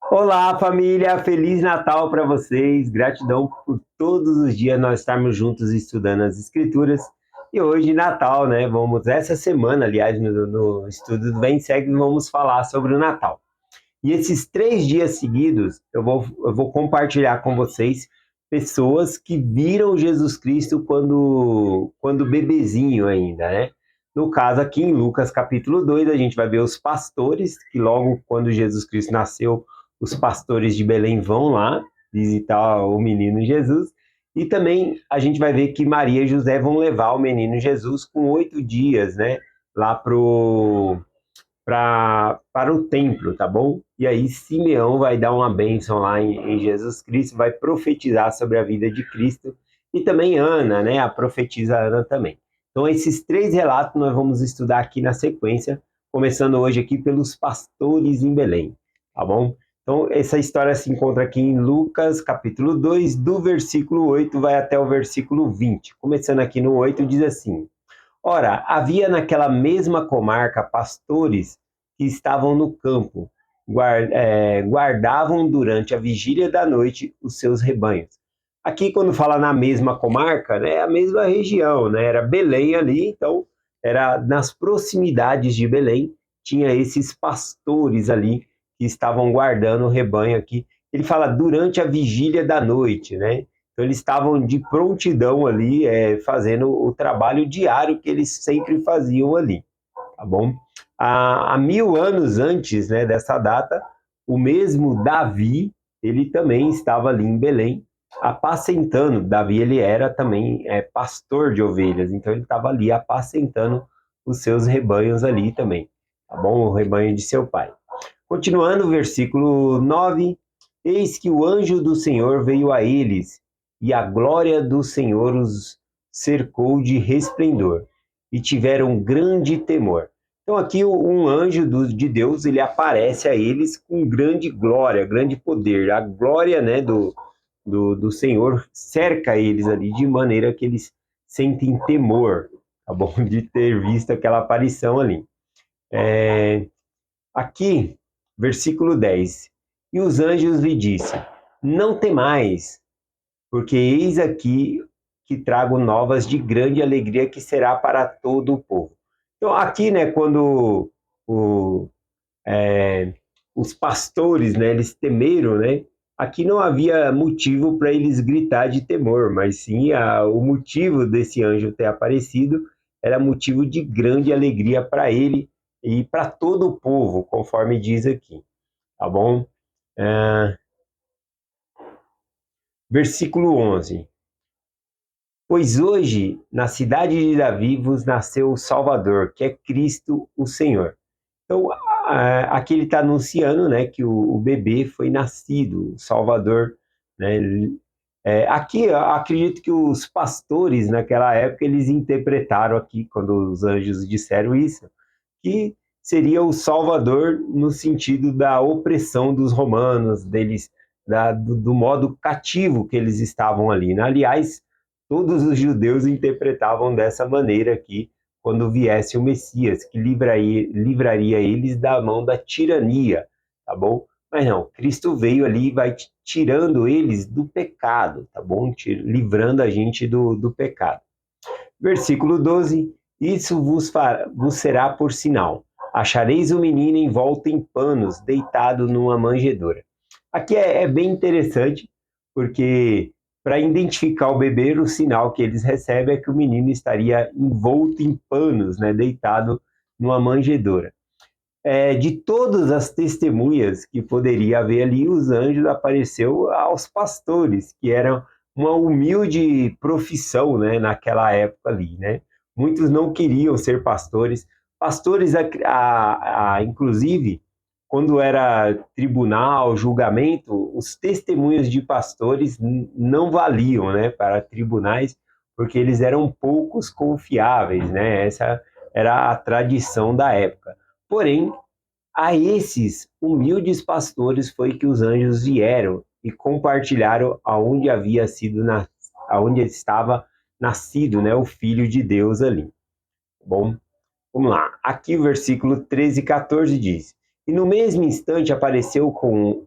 Olá, família! Feliz Natal para vocês! Gratidão por todos os dias nós estarmos juntos estudando as Escrituras. E hoje, Natal, né? Essa semana, aliás, no estudo do Vem Segue, vamos falar sobre o Natal. E esses 3 dias seguidos, eu vou compartilhar com vocês pessoas que viram Jesus Cristo quando bebezinho ainda, né? No caso, aqui em Lucas capítulo 2, a gente vai ver os pastores, que logo quando Jesus Cristo nasceu, os pastores de Belém vão lá visitar o menino Jesus. E também a gente vai ver que Maria e José vão levar o menino Jesus com 8 dias, né? Lá para o templo, tá bom? E aí Simeão vai dar uma bênção lá em Jesus Cristo, vai profetizar sobre a vida de Cristo, e também Ana, né? A profetisa Ana também. Então esses 3 relatos nós vamos estudar aqui na sequência, começando hoje aqui pelos pastores em Belém, tá bom? Então essa história se encontra aqui em Lucas capítulo 2, do versículo 8 vai até o versículo 20. Começando aqui no 8 diz assim: Ora, havia naquela mesma comarca pastores que estavam no campo, guardavam durante a vigília da noite os seus rebanhos. Aqui, quando fala na mesma comarca, né, é a mesma região, né, era Belém ali, então era nas proximidades de Belém, tinha esses pastores ali que estavam guardando o rebanho aqui. Ele fala durante a vigília da noite, né? Então, eles estavam de prontidão ali, fazendo o trabalho diário que eles sempre faziam ali, tá bom? Há 1000 anos antes, né, dessa data, o mesmo Davi, ele também estava ali em Belém, apacentando. Davi, ele era também pastor de ovelhas, então ele estava ali apacentando os seus rebanhos ali também, tá bom? O rebanho de seu pai. Continuando o versículo 9: Eis que o anjo do Senhor veio a eles, e a glória do Senhor os cercou de resplendor, e tiveram grande temor. Então aqui um anjo de Deus, ele aparece a eles com grande glória, grande poder. A glória, né, do Senhor cerca eles ali, de maneira que eles sentem temor, tá bom? De ter visto aquela aparição ali. Aqui, versículo 10: E os anjos lhe disseram: Não temais, porque eis aqui que trago novas de grande alegria que será para todo o povo. Então, aqui, né, quando o, é, os pastores, né, eles temeram, né, aqui não havia motivo para eles gritar de temor, mas sim o motivo desse anjo ter aparecido era motivo de grande alegria para ele e para todo o povo, conforme diz aqui, tá bom? É, versículo 11: Pois hoje, na cidade de Davi, vos nasceu o Salvador, que é Cristo o Senhor. Então, aqui ele está anunciando, né, que o bebê foi nascido, o Salvador, né? Aqui, eu acredito que os pastores, naquela época, eles interpretaram aqui, quando os anjos disseram isso, que seria o Salvador no sentido da opressão dos romanos, deles, do modo cativo que eles estavam ali, né? Aliás, todos os judeus interpretavam dessa maneira aqui, quando viesse o Messias, que livraria eles da mão da tirania, tá bom? Mas não, Cristo veio ali e vai tirando eles do pecado, tá bom? Livrando a gente do pecado. Versículo 12: Isso vos será por sinal. Achareis o menino envolto em panos, deitado numa manjedoura. Aqui é bem interessante, porque para identificar o bebê, o sinal que eles recebem é que o menino estaria envolto em panos, né, deitado numa manjedoura. De todas as testemunhas que poderia haver ali, os anjos apareceu aos pastores, que eram uma humilde profissão, né, naquela época ali, né? Muitos não queriam ser pastores. Pastores, inclusive, quando era tribunal, julgamento, os testemunhos de pastores não valiam, né, para tribunais, porque eles eram poucos confiáveis, né? Essa era a tradição da época. Porém, a esses humildes pastores foi que os anjos vieram e compartilharam aonde estava nascido, né, o Filho de Deus ali. Bom, vamos lá. Aqui o versículo 13 e 14 diz: E no mesmo instante apareceu com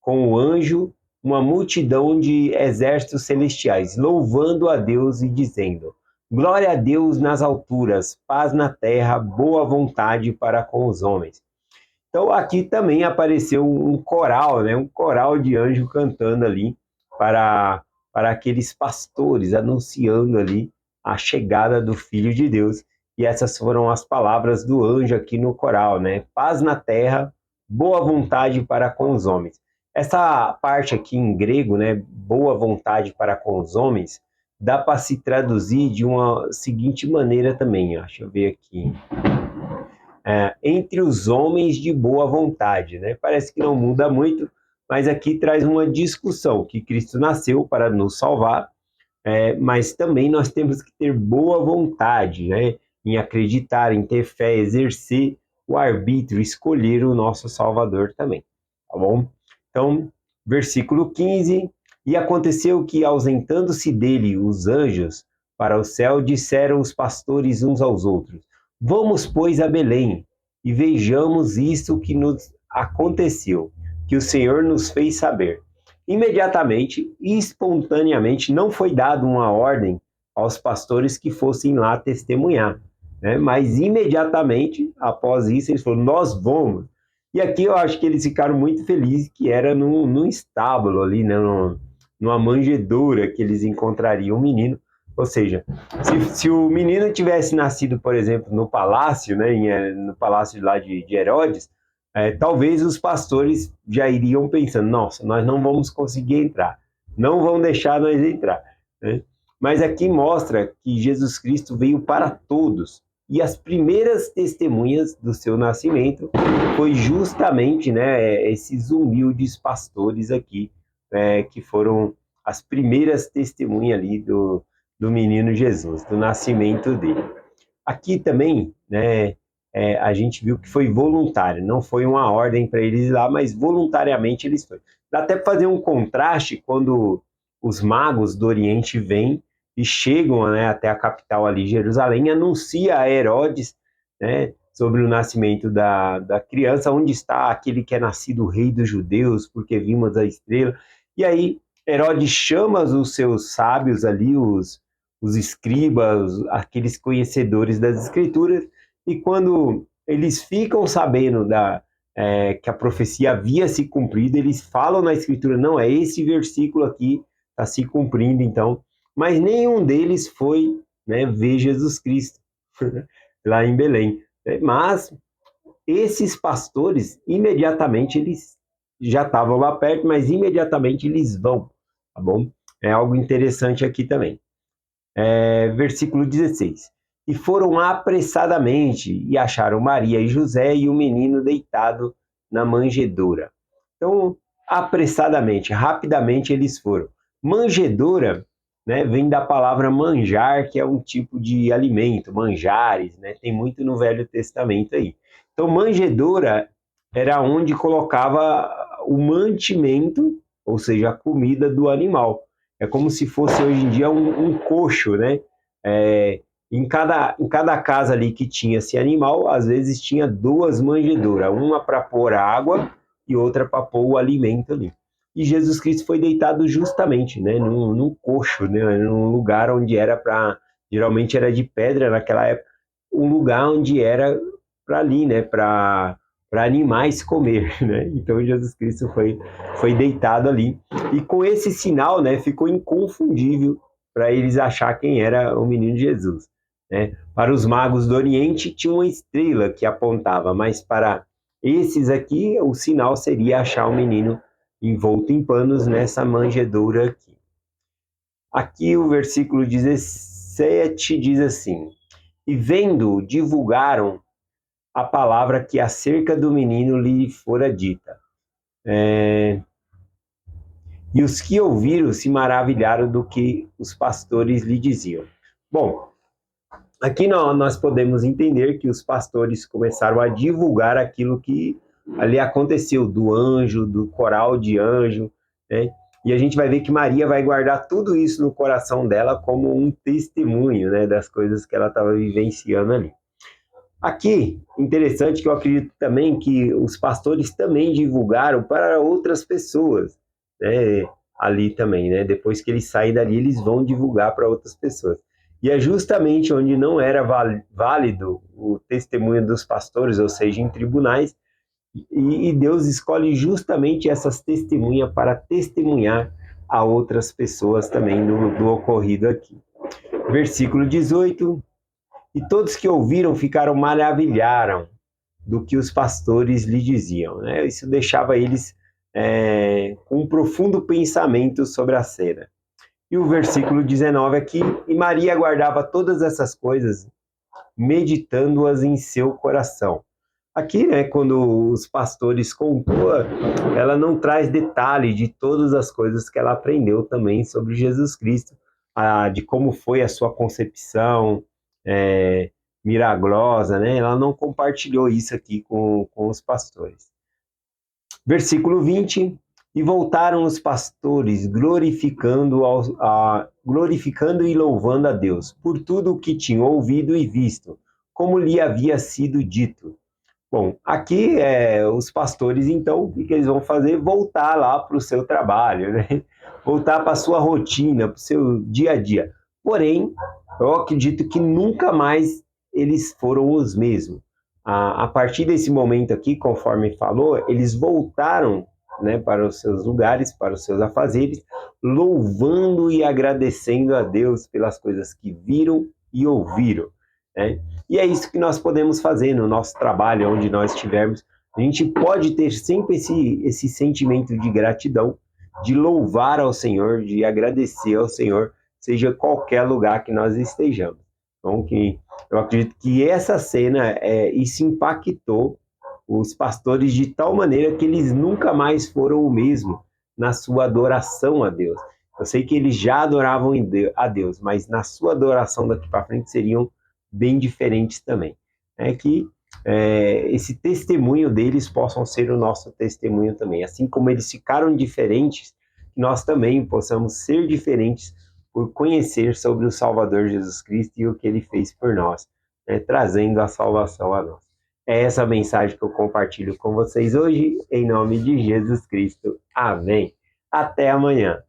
com o anjo uma multidão de exércitos celestiais, louvando a Deus e dizendo: Glória a Deus nas alturas, paz na terra, boa vontade para com os homens. Então aqui também apareceu um coral, né? Um coral de anjo cantando ali para, para aqueles pastores, anunciando ali a chegada do Filho de Deus. E essas foram as palavras do anjo aqui no coral, né? Paz na terra, boa vontade para com os homens. Essa parte aqui em grego, né? Boa vontade para com os homens, dá para se traduzir de uma seguinte maneira também. Ó. Deixa eu ver aqui. Entre os homens de boa vontade, né? Parece que não muda muito, mas aqui traz uma discussão que Cristo nasceu para nos salvar, mas também nós temos que ter boa vontade, né? Em acreditar, em ter fé, exercer o arbítrio, escolher o nosso Salvador também, tá bom? Então, versículo 15, e aconteceu que, ausentando-se dele os anjos para o céu, disseram os pastores uns aos outros: Vamos, pois, a Belém, e vejamos isso que nos aconteceu, que o Senhor nos fez saber. Imediatamente e espontaneamente não foi dada uma ordem aos pastores que fossem lá testemunhar, né? Mas imediatamente após isso eles falaram: nós vamos. E aqui eu acho que eles ficaram muito felizes que era num estábulo ali, né? Numa manjedoura que eles encontrariam o menino. Ou seja, se o menino tivesse nascido, por exemplo, no palácio, né? No palácio lá de Herodes, talvez os pastores já iriam pensando: nossa, nós não vamos conseguir entrar, não vão deixar nós entrar, né? Mas aqui mostra que Jesus Cristo veio para todos, e as primeiras testemunhas do seu nascimento foi justamente, né, esses humildes pastores aqui, que foram as primeiras testemunhas ali do menino Jesus, do nascimento dele. Aqui também, né, a gente viu que foi voluntário, não foi uma ordem para eles ir lá, mas voluntariamente eles foram. Dá até para fazer um contraste quando os magos do Oriente vêm e chegam, né, até a capital ali, Jerusalém, e anuncia a Herodes, né, sobre o nascimento da criança, onde está aquele que é nascido rei dos judeus, porque vimos a estrela. E aí Herodes chama os seus sábios ali, os escribas, aqueles conhecedores das escrituras, e quando eles ficam sabendo que a profecia havia se cumprido, eles falam na escritura: não, é esse versículo aqui está se cumprindo, então. Mas nenhum deles foi, né, ver Jesus Cristo lá em Belém. Mas esses pastores, imediatamente, eles já estavam lá perto, mas imediatamente eles vão, tá bom? É algo interessante aqui também. Versículo 16. E foram apressadamente e acharam Maria e José e o menino deitado na manjedoura. Então, apressadamente, rapidamente eles foram. Manjedoura, né, vem da palavra manjar, que é um tipo de alimento, manjares, né, tem muito no Velho Testamento aí. Então, manjedoura era onde colocava o mantimento, ou seja, a comida do animal. É como se fosse hoje em dia um coxo, né? Em cada casa ali que tinha esse animal, às vezes tinha duas manjedouras, uma para pôr água e outra para pôr o alimento ali. E Jesus Cristo foi deitado justamente, né, num coxo, né, num lugar onde era para, geralmente era de pedra naquela época, um lugar onde era para ali, né, para animais comer, né? Então Jesus Cristo foi deitado ali. E com esse sinal, né, ficou inconfundível para eles achar quem era o menino Jesus, né? Para os magos do Oriente tinha uma estrela que apontava, mas para esses aqui o sinal seria achar o menino envolto em panos nessa manjedoura aqui. Aqui o versículo 17 diz assim: E vendo, divulgaram a palavra que acerca do menino lhe fora dita. E os que ouviram se maravilharam do que os pastores lhe diziam. Bom, aqui nós podemos entender que os pastores começaram a divulgar aquilo que ali aconteceu, do anjo, do coral de anjo, né? E a gente vai ver que Maria vai guardar tudo isso no coração dela como um testemunho, né, das coisas que ela estava vivenciando ali. Aqui, interessante que eu acredito também que os pastores também divulgaram para outras pessoas, né? Ali também, né? Depois que eles saem dali, eles vão divulgar para outras pessoas. E é justamente onde não era válido o testemunho dos pastores, ou seja, em tribunais, e Deus escolhe justamente essas testemunhas para testemunhar a outras pessoas também do ocorrido aqui. Versículo 18: e todos que ouviram ficaram maravilharam do que os pastores lhe diziam, né? Isso deixava eles com um profundo pensamento sobre a cena. E o versículo 19 aqui: e Maria guardava todas essas coisas, meditando-as em seu coração. Aqui, né, quando os pastores contou, ela não traz detalhe de todas as coisas que ela aprendeu também sobre Jesus Cristo, de como foi a sua concepção milagrosa, né? Ela não compartilhou isso aqui com os pastores. Versículo 20: e voltaram os pastores glorificando e louvando a Deus por tudo o que tinham ouvido e visto, como lhe havia sido dito. Bom, aqui os pastores, então, o que eles vão fazer? Voltar lá para o seu trabalho, né? Voltar para a sua rotina, para o seu dia a dia. Porém, eu acredito que nunca mais eles foram os mesmos. A partir desse momento aqui, conforme falou, eles voltaram, né, para os seus lugares, para os seus afazeres, louvando e agradecendo a Deus pelas coisas que viram e ouviram, né? E é isso que nós podemos fazer no nosso trabalho, onde nós estivermos. A gente pode ter sempre esse sentimento de gratidão, de louvar ao Senhor, de agradecer ao Senhor, seja qualquer lugar que nós estejamos. Então, eu acredito que essa cena, isso impactou os pastores de tal maneira que eles nunca mais foram o mesmo na sua adoração a Deus. Eu sei que eles já adoravam a Deus, mas na sua adoração daqui para frente seriam bem diferentes também. Que esse testemunho deles possam ser o nosso testemunho também. Assim como eles ficaram diferentes, nós também possamos ser diferentes por conhecer sobre o Salvador Jesus Cristo e o que ele fez por nós, né, trazendo a salvação a nós. É essa mensagem que eu compartilho com vocês hoje, em nome de Jesus Cristo. Amém. Até amanhã.